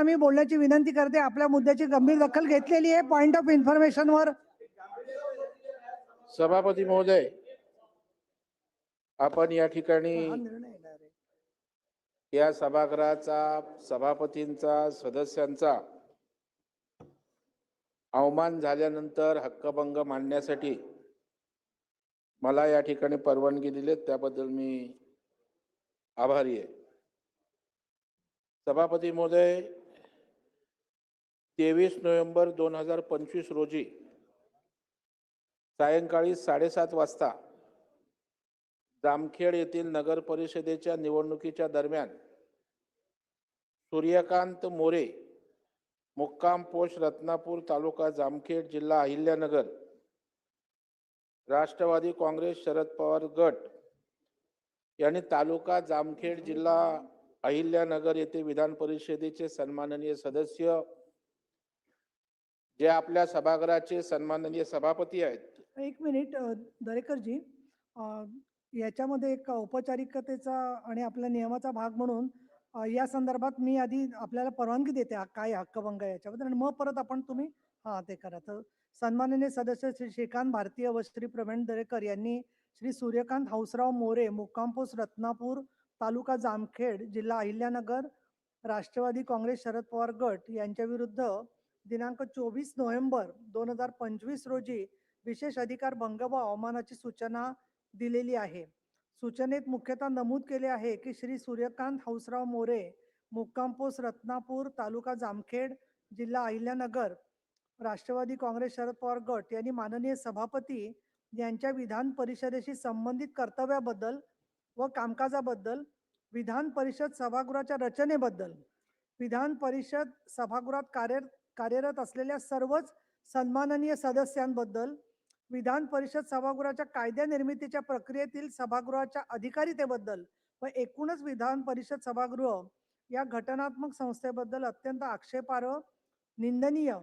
मी बोलण्याची विनंती करते. आपल्या मुद्द्याची गंभीर दखल घेतलेली आहे. पॉइंट ऑफ इन्फॉर्मेशनवर सभापती महोदय, आपण या ठिकाणी हा निर्णय येणार आहे. या सभागृहाचा सभापतींचा सदस्यांचा अवमान झाल्यानंतर हक्कभंग मांडण्यासाठी मला या ठिकाणी परवानगी दिली, त्याबद्दल मी आभारी आहे. सभापती महोदय, 23 नोव्हेंबर 2025 रोजी सायंकाळी 7:30 वाजता जामखेड येथील नगर परिषदेच्या निवडणुकीच्या दरम्यान सूर्यकांत मोरे, मुक्काम पोस्ट रत्नापूर, तालुका जामखेड, जिल्हा अहिल्यानगर, राष्ट्रवादी काँग्रेस शरद पवार गट यांनी तालुका जामखेड, जिल्हा अहिल्यानगर येथे विधान परिषदेचे सन्माननीय सदस्य, जे आपल्या सभागृहाचे सन्माननीय सभापती आहेत. एक मिनिट दरेकरजी, याच्यामध्ये एक औपचारिकतेचा आणि आपल्या नियमाचा भाग म्हणून या संदर्भात मी आधी आपल्याला परवानगी देते काय हक्कभंग याच्याबद्दल, आणि मग परत आपण तुम्ही ते करा. तर सन्माननीय सदस्य श्री श्रीकांत भारतीय व श्री प्रवीण दरेकर यांनी श्री सूर्यकांत हौसराव मोरे, मुक्काम पोस्ट रत्नापूर, तालुका जामखेड, जिल्हा अहिल्यानगर, राष्ट्रवादी काँग्रेस शरद पवार गट यांच्या विरुद्ध दिनांक 24 नोव्हेंबर 2025 रोजी विशेष अधिकार भंग व अवमानाची सूचना दिलेली आहे. सूचनेत मुख्यतः नमूद केले आहे की श्री सूर्यकांत हौसराव मोरे, मुक्काम पोस्ट रत्नापूर, तालुका जामखेड, जिल्हा अहिल्यानगर, राष्ट्रवादी काँग्रेस शरद पवार गट यांनी माननीय सभापती यांच्या विधान परिषदेशी संबंधित कर्तव्याबद्दल व कामकाजाबद्दल, विधान परिषद सभागृहाच्या रचनेबद्दल, विधान परिषद सभागृहात कार्यरत असलेल्या सर्वच सन्माननीय सदस्यांबद्दल, विधान परिषद सभागृहाच्या कायद्या निर्मितीच्या प्रक्रियेतील सभागृहाच्या अधिकारितेबद्दल व एकूणच विधान परिषद सभागृह या घटनात्मक संस्थेबद्दल अत्यंत आक्षेपार्ह, निंदनीय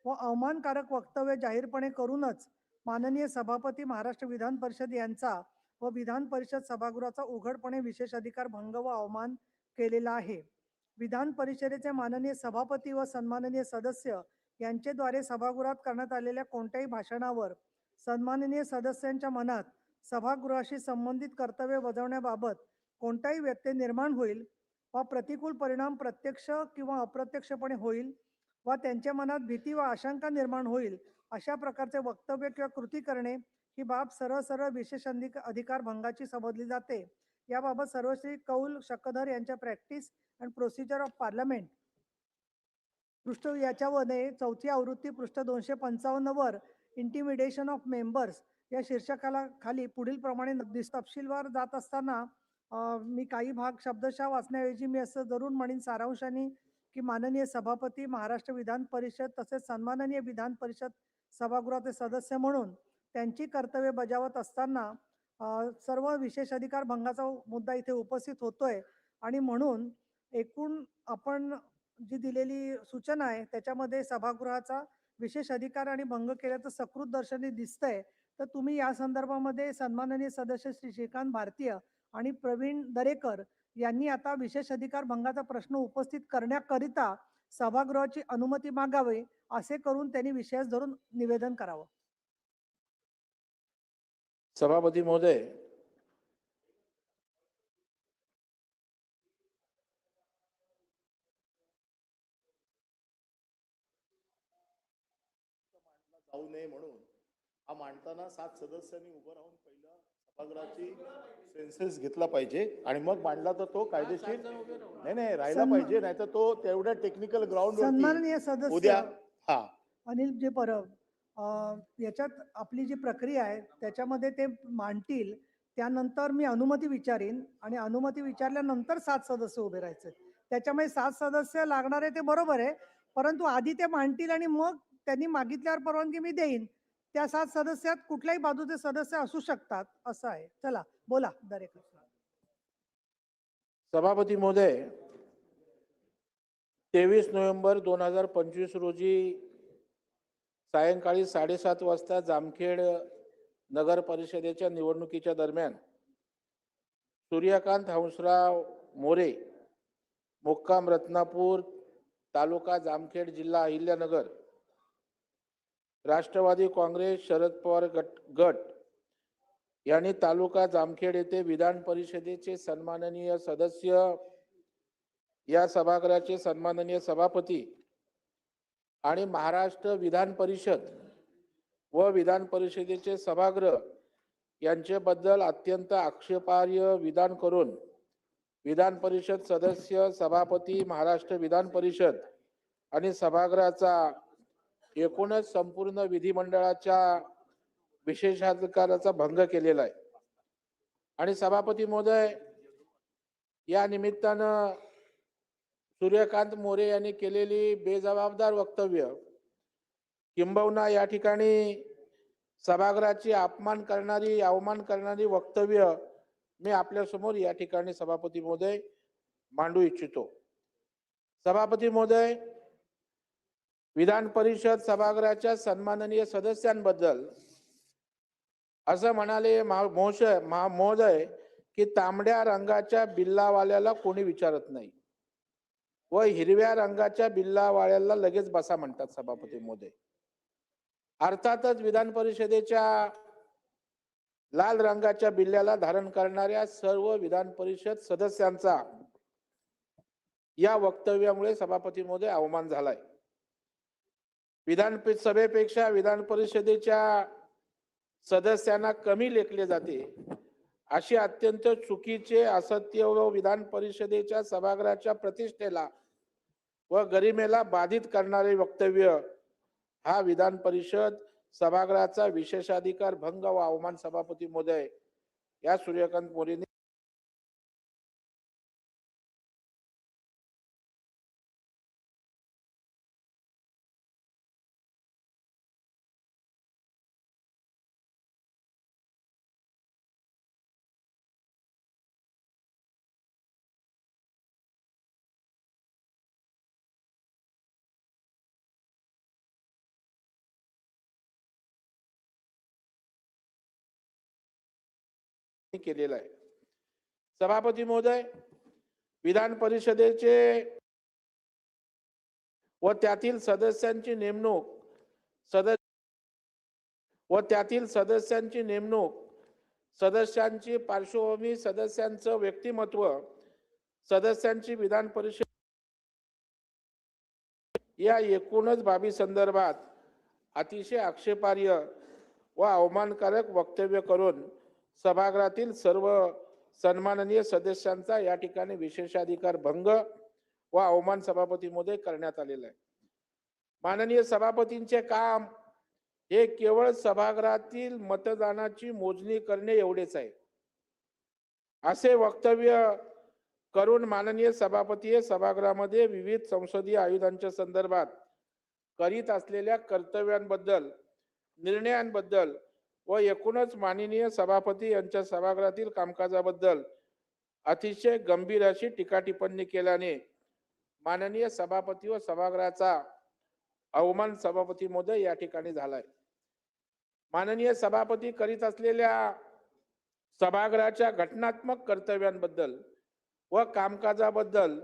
व अवमानकारक वक्तव्य जाहीरपणे करूनच माननीय सभापती महाराष्ट्र विधान परिषद यांचा व विधान परिषद सभागृहाचा उघडपणे विशेष अधिकार भंग व अवमान केलेला आहे. विधान परिषदेचे माननीय सभापती व सन्माननीय सदस्य यांच्याद्वारे सभागृहात करण्यात आलेल्या कोणत्याही भाषणावर सन्माननीय सदस्यांच्या मनात सभागृहाशी संबंधित कर्तव्य बजावण्याबाबत कोणताही व्यत्यय निर्माण होईल व प्रतिकूल परिणाम प्रत्यक्ष किंवा अप्रत्यक्षपणे होईल व त्यांच्या मनात भीती व आशंका निर्माण होईल अशा प्रकारचे वक्तव्य किंवा कृती करणे ही बाब सरळ विशेष अधिकार भंगाची समजली जाते. याबाबत सर्वश्री कौल शकधर यांच्या practice and procedure of parliament पृष्ठ याच्यामध्ये 4थी आवृत्ती पृष्ठ 255 वर इंटिमिडेशन ऑफ मेंबर्स या शीर्षकाला खाली पुढील प्रमाणे तपशीलवार जात असताना मी काही भाग शब्दशः वाचण्याऐवजी मी असं जरूर म्हणेन सारांशाने की माननीय सभापती महाराष्ट्र विधान परिषद तसेच सन्माननीय विधान परिषद सभागृहाचे सदस्य म्हणून त्यांची कर्तव्य बजावत असताना सर्व विशेष अधिकार भंगाचा मुद्दा इथे उपस्थित होतोय आणि म्हणून एकूण आपण जी दिलेली सूचना आहे त्याच्यामध्ये सभागृहाचा विशेष अधिकार आणि भंग केल्याचं सकृत दर्शनी दिसतंय. तर तुम्ही या संदर्भामध्ये सन्माननीय सदस्य श्री श्रीकांत भारतीय आणि प्रवीण दरेकर यांनी आता विशेष अधिकार भंगाचा प्रश्न उपस्थित करण्याकरिता सभागृहाची अनुमती मागावी असे करून त्यांनी विषयास धरून निवेदन करावं. सभापती महोदय, जाऊ नये म्हणून हा मांडताना 7 सदस्यांनी उभं राहून पहिला सभागृहाची सेन्सेस घेतला पाहिजे आणि मग मांडला तर तो कायदेशीर नाही राहिला पाहिजे, नाही तर तो तेवढ्या टेक्निकल ग्राउंड सन्माननीय सदस्य उद्या अनिल जे परब याच्यात आपली जी प्रक्रिया आहे त्याच्यामध्ये ते मांडतील, त्यानंतर मी अनुमती विचारीन आणि अनुमती विचारल्यानंतर 7 सदस्य उभे राहायचे. त्याच्यामुळे 7 सदस्य लागणार आहे ते बरोबर आहे, परंतु आधी ते मांडतील आणि मग त्यांनी मागितल्यावर परवानगी मी देईन. त्या 7 सदस्यात कुठल्याही बाजूचे सदस्य असू शकतात असं आहे. चला बोला दरेकर. सभापती महोदय, 23 नोव्हेंबर 2025 रोजी सायंकाळी 7:30 वाजता जामखेड नगर परिषदेच्या निवडणुकीच्या दरम्यान सूर्यकांत हंसराव मोरे, मुक्काम रत्नापूर, तालुका जामखेड जिल्हा अहिल्यानगर राष्ट्रवादी काँग्रेस शरद पवार गट यांनी तालुका जामखेड येथे विधान परिषदेचे सन्माननीय सदस्य, या सभागृहाचे सन्माननीय सभापती आणि महाराष्ट्र विधान परिषद व विधान परिषदेचे सभागृह यांच्याबद्दल अत्यंत आक्षेपार्ह विधान करून विधान परिषद सदस्य, सभापती, महाराष्ट्र विधान परिषद आणि सभागृहाचा एकूणच संपूर्ण विधिमंडळाच्या विशेषाधिकाराचा भंग केलेला आहे. आणि सभापती महोदय, या निमित्तानं सूर्यकांत मोरे यांनी केलेली बेजबाबदार वक्तव्य, किंबहुना या ठिकाणी सभागृहाची अवमान करणारी वक्तव्य मी आपल्या समोर या ठिकाणी सभापती महोदय मांडू इच्छितो. सभापती महोदय, विधान परिषद सभागृहाच्या सन्माननीय सदस्यांबद्दल असं म्हणाले महोदय की तांबड्या रंगाच्या बिल्लावाल्याला कोणी विचारत नाही व हिरव्या रंगाच्या बिल्लावाल्याला लगेच बसा म्हणतात. सभापती महोदय, अर्थातच विधान परिषदेच्या लाल रंगाच्या बिल्ल्याला धारण करणाऱ्या सर्व विधान परिषद सदस्यांचा या वक्तव्यामुळे सभापती महोदय अवमान झालाय. विधान सभेपेक्षा विधान परिषदेच्या सदस्यांना कमी लेखले जाते अशी अत्यंत चुकीचे, असत्य व विधान परिषदेच्या सभागृहाच्या प्रतिष्ठेला व गरिमेला बाधित करणारे वक्तव्य हा विधान परिषद सभागृहाचा विशेषाधिकार भंग व अवमान सभापती महोदय या सूर्यकांत मोरेंनी केलेला आहे. सभापती महोदय, विधान परिषदेचे व त्यातील सदस्यांची नेमणूक, सदस्यांची पार्श्वभूमी, सदस्यांचं व्यक्तिमत्व, सदस्यांची विधान परिषद या एकूणच बाबी संदर्भात अतिशय आक्षेपार्ह व अवमानकारक वक्तव्य करून सभागृहातील सर्व सन्माननीय सदस्यांचा या ठिकाणी विशेषाधिकार भंग व अवमान सभापती महोदय करण्यात आलेला आहे. माननीय सभापतींचे काम हे केवळ सभागृहातील मतदानाची मोजणी करणे एवढेच आहे. असे वक्तव्य करून माननीय सभापती हे सभागृहामध्ये विविध संसदीय आयुधांच्या संदर्भात करीत असलेल्या कर्तव्यांबद्दल, निर्णयांबद्दल व एकूणच माननीय सभापती यांच्या सभागृहातील कामकाजाबद्दल अतिशय गंभीर अशी टीका टिप्पणी केल्याने माननीय सभापती व सभागृहाचा अवमान सभापती महोदय या ठिकाणी झालाय. माननीय सभापती करीत असलेल्या सभागृहाच्या घटनात्मक कर्तव्यांबद्दल व कामकाजाबद्दल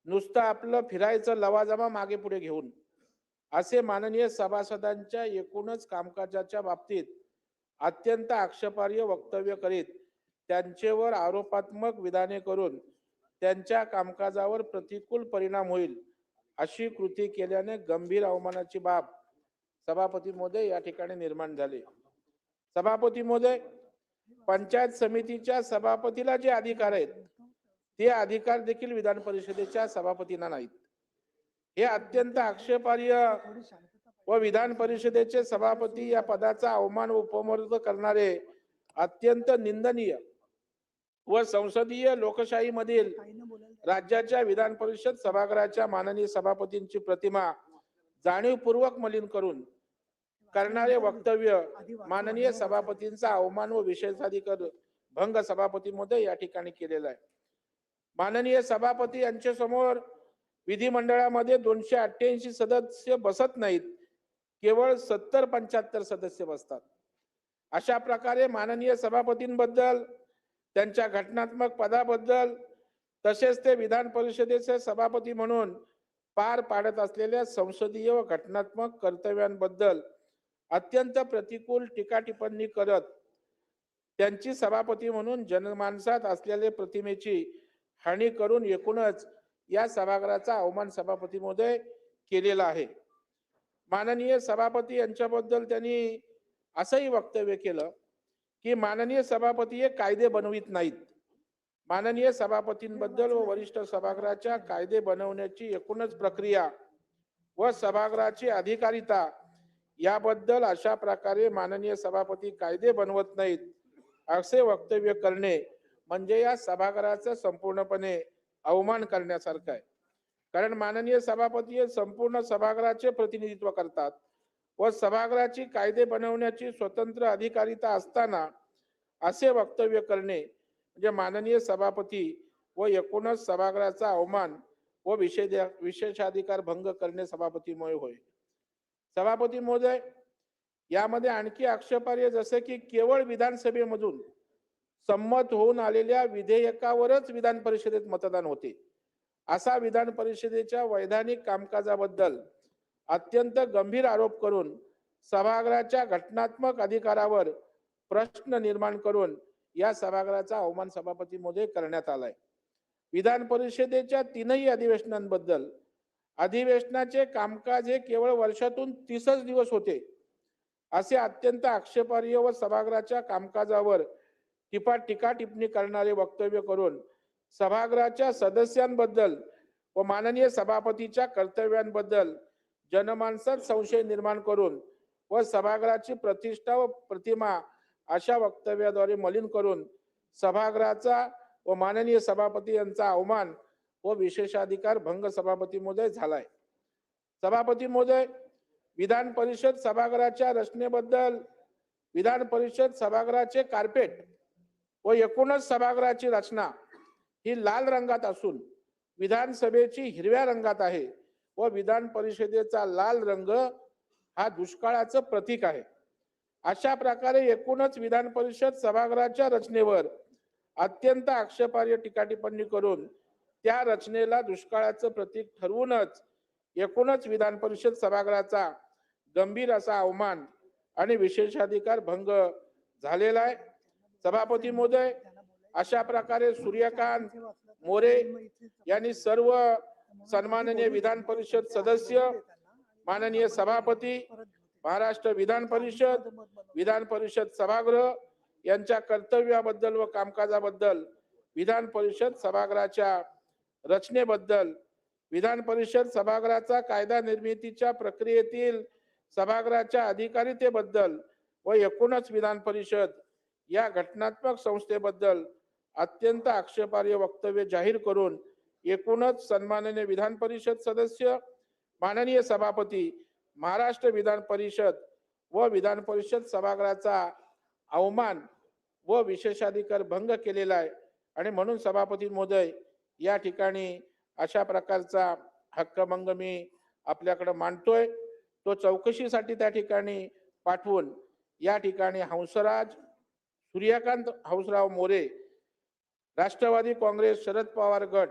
नुसतं आपलं फिरायचं लवाजमा मागे पुढे घेऊन असे माननीय सभासदांच्या एकूणच कामकाजाच्या बाबतीत अत्यंत आक्षेपार्ह वक्तव्य करीत त्यांच्यावर आरोपात्मक विधाने करून त्यांच्या कामकाजावर प्रतिकूल परिणाम होईल अशी कृती केल्याने गंभीर अवमानाची बाब सभापती महोदय या ठिकाणी निर्माण झाली. सभापती महोदय, पंचायत समितीच्या सभापतीला जे अधिकार आहेत ते अधिकार देखील विधान परिषदेच्या सभापतींना नाहीत. हे अत्यंत आक्षेपार्ह व विधान परिषदेचे सभापती या पदाचा अवमान व उपमर्द करणारे अत्यंत निंदनीय व संसदीय लोकशाहीमधील राज्याच्या विधान परिषद सभागृहाच्या माननीय सभापतींची प्रतिमा जाणीवपूर्वक मलिन करून करणारे वक्तव्य माननीय सभापतींचा अवमान व विशेषाधिकार भंग सभापती महोदय या ठिकाणी केलेला आहे. माननीय सभापती यांच्या समोर विधिमंडळामध्ये 288 सदस्य बसत नाहीत, केवळ 70-75 सदस्य बसतात. अशा प्रकारे माननीय सभापतींबद्दल, त्यांच्या घटनात्मक पदाबद्दल, तसेच ते विधान परिषदेचे सभापती म्हणून पार पाडत असलेल्या संसदीय व घटनात्मक कर्तव्यांबद्दल अत्यंत प्रतिकूल टीका टिप्पणी करत त्यांची सभापती म्हणून जनमानसात असलेल्या प्रतिमेची हानी करून एकूणच या सभागृहाचा अवमान सभापती महोदय केलेला आहे. माननीय सभापती यांच्याबद्दल त्यांनी असंही वक्तव्य केलं की माननीय सभापती हे कायदे बनवित नाहीत. माननीय सभापतींबद्दल व वरिष्ठ सभागृहाच्या कायदे बनवण्याची एकूणच प्रक्रिया व सभागृहाची अधिकारिता याबद्दल अशा प्रकारे माननीय सभापती कायदे बनवत नाहीत असे वक्तव्य करणे म्हणजे या सभागृहाचा संपूर्णपणे अवमान करण्यासारखं आहे. कारण माननीय सभापती हे संपूर्ण सभागृहाचे प्रतिनिधित्व करतात व सभागृहाची कायदे बनवण्याची स्वतंत्र अधिकारिता असताना असे वक्तव्य करणे म्हणजे माननीय सभापती व एकूणच सभागृहाचा अवमान व विशेषाधिकार भंग करणे सभापतीमुळे होय. सभापती महोदय, यामध्ये आणखी आक्षेपार्ह जसे की केवळ विधानसभेमधून संमत होऊन आलेल्या विधेयकावरच विधान परिषदेत मतदान होते असा विधान परिषदेच्या वैधानिक कामकाजाबद्दल अत्यंत गंभीर आरोप करून सभागृहाच्या घटनात्मक अधिकारावर प्रश्न निर्माण करून या सभागृहाचा अवमान सभापती महोदय करण्यात आलाय. विधान परिषदेच्या तीनही अधिवेशनांबद्दल अधिवेशनाचे कामकाज हे केवळ वर्षातून 30च दिवस होते असे अत्यंत आक्षेपार्ह व सभागृहाच्या कामकाजावर टीका टिप्पणी करणारे वक्तव्य करून सभागृहाच्या सदस्यांबद्दल व माननीय सभापतीच्या कर्तव्यांबद्दल जनमानसात संशय निर्माण करून व सभागृहाची प्रतिष्ठा व प्रतिमा अशा वक्तव्याद्वारे मलिन करून सभागृहाचा व माननीय सभापती यांचा अवमान व विशेषाधिकार भंग सभापती महोदय झालाय. सभापती महोदय, विधान परिषद सभागृहाच्या रचनेबद्दल विधान परिषद सभागृहाचे कार्पेट व एकूणच सभागृहाची रचना ही लाल रंगात असून विधानसभेची हिरव्या रंगात आहे व विधान परिषदेचा लाल रंग हा दुष्काळाचं प्रतीक आहे. अशा प्रकारे एकूणच विधान परिषद सभागृहाच्या रचनेवर अत्यंत आक्षेपार्ह टीका टिप्पणी करून त्या रचनेला दुष्काळाचं प्रतीक ठरवूनच एकूणच विधान परिषद सभागृहाचा गंभीर असा अवमान आणि विशेषाधिकार भंग झालेला आहे. सभापती महोदय, अशा प्रकारे सूर्यकांत मोरे यांनी सर्व सन्माननीय विधान परिषद सदस्य, माननीय सभापती, महाराष्ट्र विधान परिषद सभागृह यांच्या कर्तव्याबद्दल व कामकाजाबद्दल, विधान परिषद सभागृहाच्या रचनेबद्दल, विधान परिषद सभागृहाचा कायदा निर्मितीच्या प्रक्रियेतील सभागृहाच्या अधिकारितेबद्दल व एकूणच विधान परिषद या घटनात्मक संस्थेबद्दल अत्यंत आक्षेपार्ह वक्तव्य जाहीर करून एकूणच सन्माननीय विधान परिषद सदस्य, माननीय सभापती, महाराष्ट्र विधान परिषद व विधान परिषद सभागृहाचा अवमान व विशेषाधिकार भंग केलेला आहे आणि म्हणून सभापती महोदय या ठिकाणी अशा प्रकारचा हक्कभंग मी आपल्याकडे मांडतोय. तो चौकशीसाठी त्या ठिकाणी पाठवून या ठिकाणी सूर्यकांत हंसराव मोरे, राष्ट्रवादी काँग्रेस, शरद पवार गट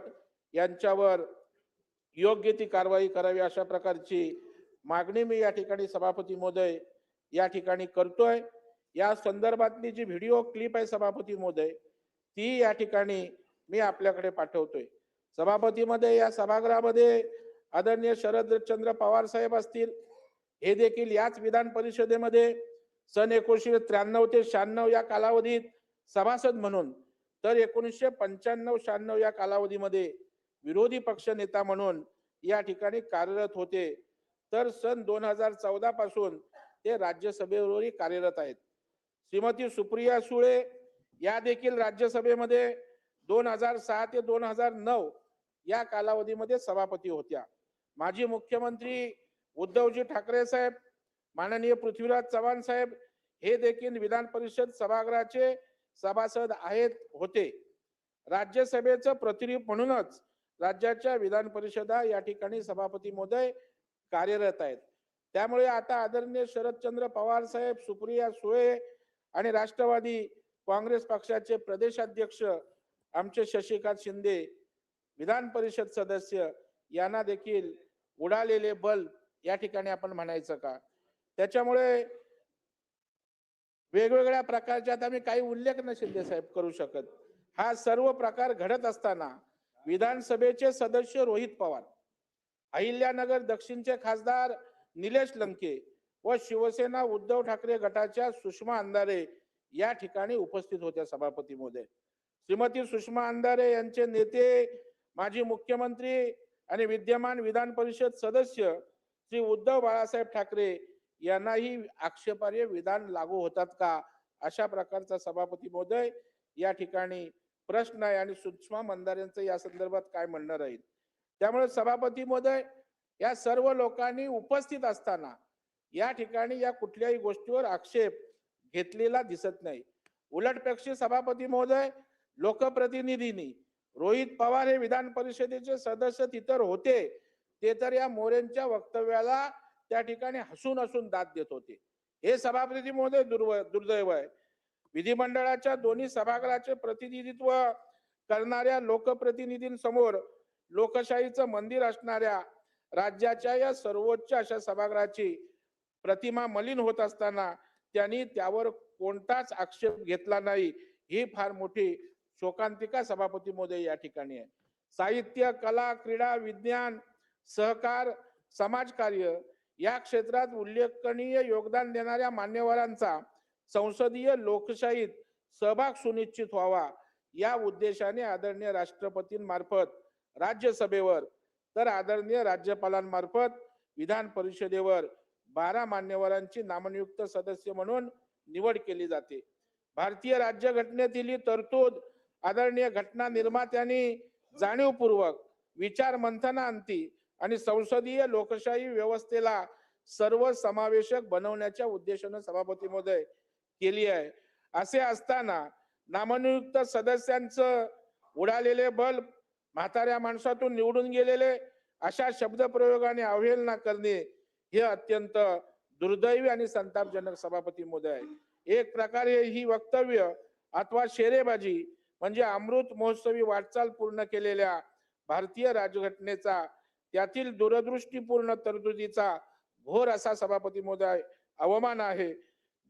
यांच्यावर योग्य ती कारवाई करावी अशा प्रकारची मागणी मी या ठिकाणी सभापती महोदय या ठिकाणी करतोय. या संदर्भातली जी व्हिडिओ क्लिप आहे सभापती महोदय, ती या ठिकाणी मी आपल्याकडे पाठवतोय. सभापती मध्ये या सभागृहामध्ये आदरणीय शरदचंद्र पवार साहेब असतील, हे देखील याच विधान परिषदेमध्ये सन 1993 ते 96 या कालावधीत सभासद म्हणून, तर 1995-96 या कालावधीमध्ये विरोधी पक्ष नेता म्हणून या ठिकाणी कार्यरत होते. तर सन 2014 पासून ते राज्यसभेवरही कार्यरत आहेत. श्रीमती सुप्रिया सुळे या देखील राज्यसभेमध्ये 2006 ते 2009 या कालावधीमध्ये सभापती होत्या. माजी मुख्यमंत्री उद्धवजी ठाकरे साहेब, माननीय पृथ्वीराज चव्हाण साहेब हे देखील विधान परिषद सभागृहाचे सभासद होते. राज्यसभेचं प्रतिनिधी म्हणूनच राज्याच्या विधान परिषदा या ठिकाणी सभापती महोदय कार्यरत आहेत. त्यामुळे आता आदरणीय शरदचंद्र पवार साहेब, सुप्रिया सुळे आणि राष्ट्रवादी काँग्रेस पक्षाचे प्रदेशाध्यक्ष आमचे शशिकांत शिंदे, विधान परिषद सदस्य यांना देखील उडालेले बल्ब या ठिकाणी आपण म्हणायचं का? त्याच्यामुळे वेगवेगळ्या प्रकारचे आता मी काही उल्लेख न शिंदे साहेब करू शकत. हा सर्व प्रकार घडत असताना विधानसभेचे सदस्य रोहित पवार, अहिल्यानगर दक्षिणचे खासदार निलेश लंके व शिवसेना उद्धव ठाकरे गटाच्या सुषमा अंधारे या ठिकाणी उपस्थित होत्या सभापती महोदय. श्रीमती सुषमा अंधारे यांचे नेते माजी मुख्यमंत्री आणि विद्यमान विधान परिषद सदस्य श्री उद्धव बाळासाहेब ठाकरे यांनाही आक्षेपार्ह विधान लागू होतात का, अशा प्रकारचा सभापती महोदय या ठिकाणी प्रश्न आहे आणि सुषमा अंधारेंचं या संदर्भात काय म्हणणं राहील. त्यामुळे सभापती महोदय या सर्व लोकांनी उपस्थित असताना या ठिकाणी या कुठल्याही गोष्टीवर आक्षेप घेतलेला दिसत नाही. उलटपेक्षी सभापती महोदय लोकप्रतिनिधींनी रोहित पवार हे विधान परिषदेचे सदस्य तिथं होते, ते तर या मोरेंच्या वक्तव्याला त्या ठिकाणी हसून हसून दाद देत होते. हे सभापती महोदय दुर्दैव आहे. विधिमंडळाच्या दोन्ही सभागृहाचे प्रतिनिधित्व करणाऱ्या लोकप्रतिनिधींसमोर लोकशाहीचं मंदिर असणाऱ्या राज्याच्या या सर्वोच्च अशा सभागृहाची प्रतिमा मलिन होत असताना त्यांनी त्यावर कोणताच आक्षेप घेतला नाही. ही फार मोठी शोकांतिका सभापती महोदय या ठिकाणी आहे. साहित्य, कला, क्रीडा, विज्ञान, सहकार, समाजकार्य या क्षेत्रात उल्लेखनीय योगदान देणाऱ्या मान्यवरांचा संसदीय लोकशाहीत सहभाग सुनिश्चित व्हावा या उद्देशाने आदरणीय राष्ट्रपतींमार्फत राज्यसभेवर तर आदरणीय राज्यपालांमार्फत विधान परिषदेवर 12 मान्यवरांची नामनियुक्त सदस्य म्हणून निवड केली जाते. भारतीय राज्यघटनेतील ही तरतूद आदरणीय घटना निर्मात्यांनी जाणीवपूर्वक विचार मंथनाअंती आणि संसदीय लोकशाही व्यवस्थेला सर्वसमावेशक बनवण्याच्या उद्देशाने सभापती महोदय केली आहे. असे असताना नामनियुक्त सदस्यांचं उडालेले बल्ब, म्हाताऱ्या माणसातून निवडून गेलेले अशा शब्दप्रयोगाने अवहेलना करणे हे अत्यंत दुर्दैवी आणि संतापजनक सभापती महोदय आहे. एक प्रकारे ही वक्तव्य अथवा शेरेबाजी म्हणजे अमृत महोत्सवी वाटचाल पूर्ण केलेल्या भारतीय राज्यघटनेचा, त्यातील दूरदृष्टीपूर्ण तरतुदीचा घोर असा सभापती महोदय अवमान आहे.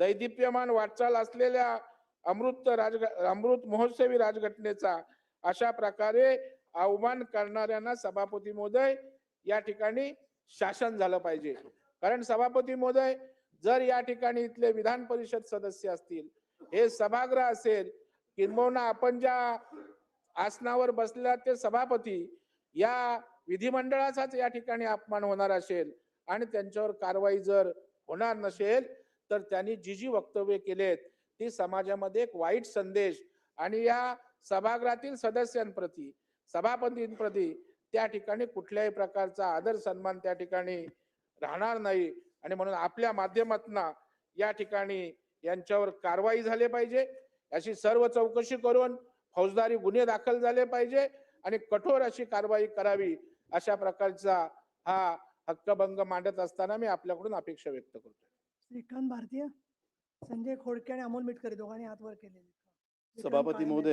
दैदिप्यमान वाटचाल असलेल्या अमृत महोत्सवी राजघटनेचा अशा प्रकारे अवमान करणाऱ्यांना सभापती महोदय या ठिकाणी शासन झालं पाहिजे. कारण सभापती महोदय जर या ठिकाणी इथले विधान परिषद सदस्य असतील, हे सभागृह असेल, किंबहुना आपण ज्या आसनावर बसलेला ते सभापती, या विधिमंडळाचाच या ठिकाणी अपमान होणार असेल आणि त्यांच्यावर कारवाई जर होणार नसेल तर त्यांनी जी वक्तव्य केलेत ती समाजामध्ये एक वाईट संदेश आणि या सभागृहातील सदस्यांप्रती, सभापतींप्रती त्या ठिकाणी कुठल्याही प्रकारचा आदर सन्मान त्या ठिकाणी राहणार नाही. आणि म्हणून आपल्या माध्यमातून या ठिकाणी यांच्यावर कारवाई झाली पाहिजे. अशी सर्व चौकशी करून फौजदारी गुन्हे दाखल झाले पाहिजे आणि कठोर अशी कारवाई करावी, अशा प्रकारचा हा हक्कभंग मांडत असताना मी आपल्याकडून अपेक्षा व्यक्त करतो. श्रीकांत भारतीय, संजय खोडके आणि अमोल मिटकरी दोघांनी हात वर केलेले. सभापती महोदय.